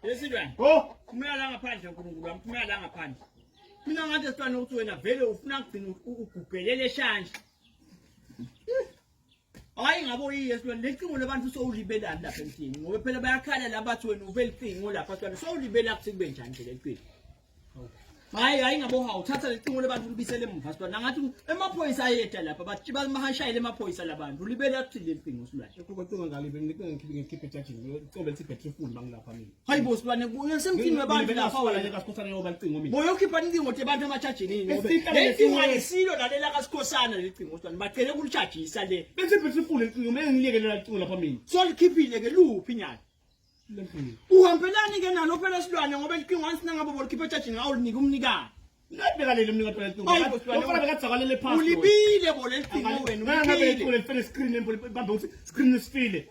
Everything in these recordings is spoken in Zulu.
Yesilwane. Oh, Kumele la ngaphandle uNkulunkulu wami, kumele la ngaphandle. Mina ngathi sifana ukuthi wena vele ufuna ukugcina uguggelele shanje. Hayi ngabo Yesilwane, lecingo labantu sowulibelani lapha emthini. Ngoba phela bayakhala labathi wena uvelicingo lapha sifana sowulibela kuthi kube njani nje lecingo. Hayi ngabo uthatha lecingo labantu libisele emva sifana ngathi emaphoyisa ayeda lapha bathi bamahashayile emaphoyisa labantu ulibela kuthi lecingo Silwane. kucinga ngalibe ngikhiphe ejajini ucombe lithi battery full bangilapha mina. Hayi bo Silwane kuyo semthini wabantu lapha wala lekaSikhosana yoba licingo mina. Boyokhipha incingo ukuthi abantu emachajini ngoba lecingo ayisilo lalela kaSikhosana lecingo Silwane bacele ukulichajisa le. Bese battery full lecingo mina ngilekele lecingo lapha mina. So likhiphile ke luphi nyana? Uhambelani ke nalo phela Silwane ngoba icingo ansina ngabo bolikhipha ejajini ngawo linika umnikani. Ngabekalele umnikati lecingo. Ufuna bekadzakalele phansi. Ulibile bo lecingo wena ulibile. Ngabe ufune screen bambe ukuthi screen isifile.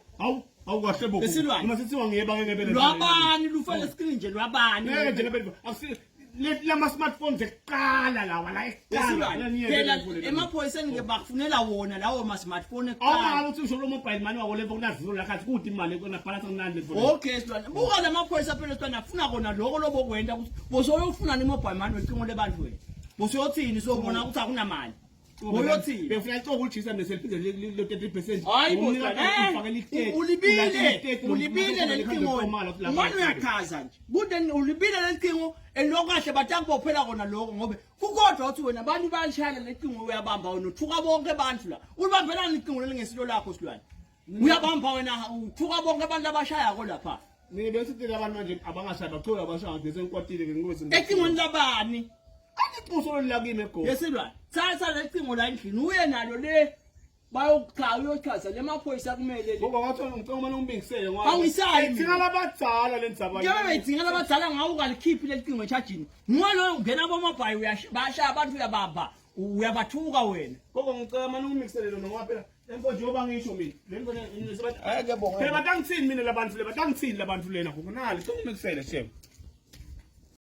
Awukahle bo. Uma sithiwa ngiyeba ngeke lwabani lufana screen nje lwabani. Ngeke nje ngabe akusi lama smartphones eqala lawa la eqala. Phela emaphoyiseni ke bakufunela wona lawo ma smartphone eqala. Awuthi usho lo mobile money wako levo kunazilo la khathi kuthi imali kona balance kunani levo. Okay Silwane. Buka la maphoyisa phela Silwane afuna kona lokho lobokwenda ukuthi bosoyofuna ni mobile money wecingo lebantu wena. Bosoyothini sobona ukuthi akunamali. Boyothini. Befuna icoko ulijisa neselphile lo 30%. Hayi bo ulibile lecingo wena. Manje uyachaza nje. Bude ulibile lecingo elokahle batakho phela kona lokho ngobe kukodwa uthi wena abantu bayalishaya lecingo uyabamba wena uthuka bonke abantu la. Ulibambelana icingo lengesilo lakho Silwane. Uyabamba wena uthuka bonke abantu abashaya ko lapha. Mina besithi abantu manje abangashaya bachole abashaya ngise enkwatile ke ngikube ecingweni labani? Aliqhuso lakime go. Yesilwane. Thatha lecingo la endlini uye nalo le uyochaza lemaphoyisa kumele le. Ngoba wathi ngicela uma umbingisele ngoba angisayi thina labadzala lenzaba. Njengoba bedzinga labadzala ngawo ukalikhiphi lecingo echajini. Ngolo ungena bomobile uyashaya abantu uyabamba uyabathuka wena. Ngoba ngicela uma umbingisele lo ngoba phela empo njengoba ngisho mina lento ayake bonke phela batangithini mina labantu le batangithini labantu lena ngokunali umbingisele chef.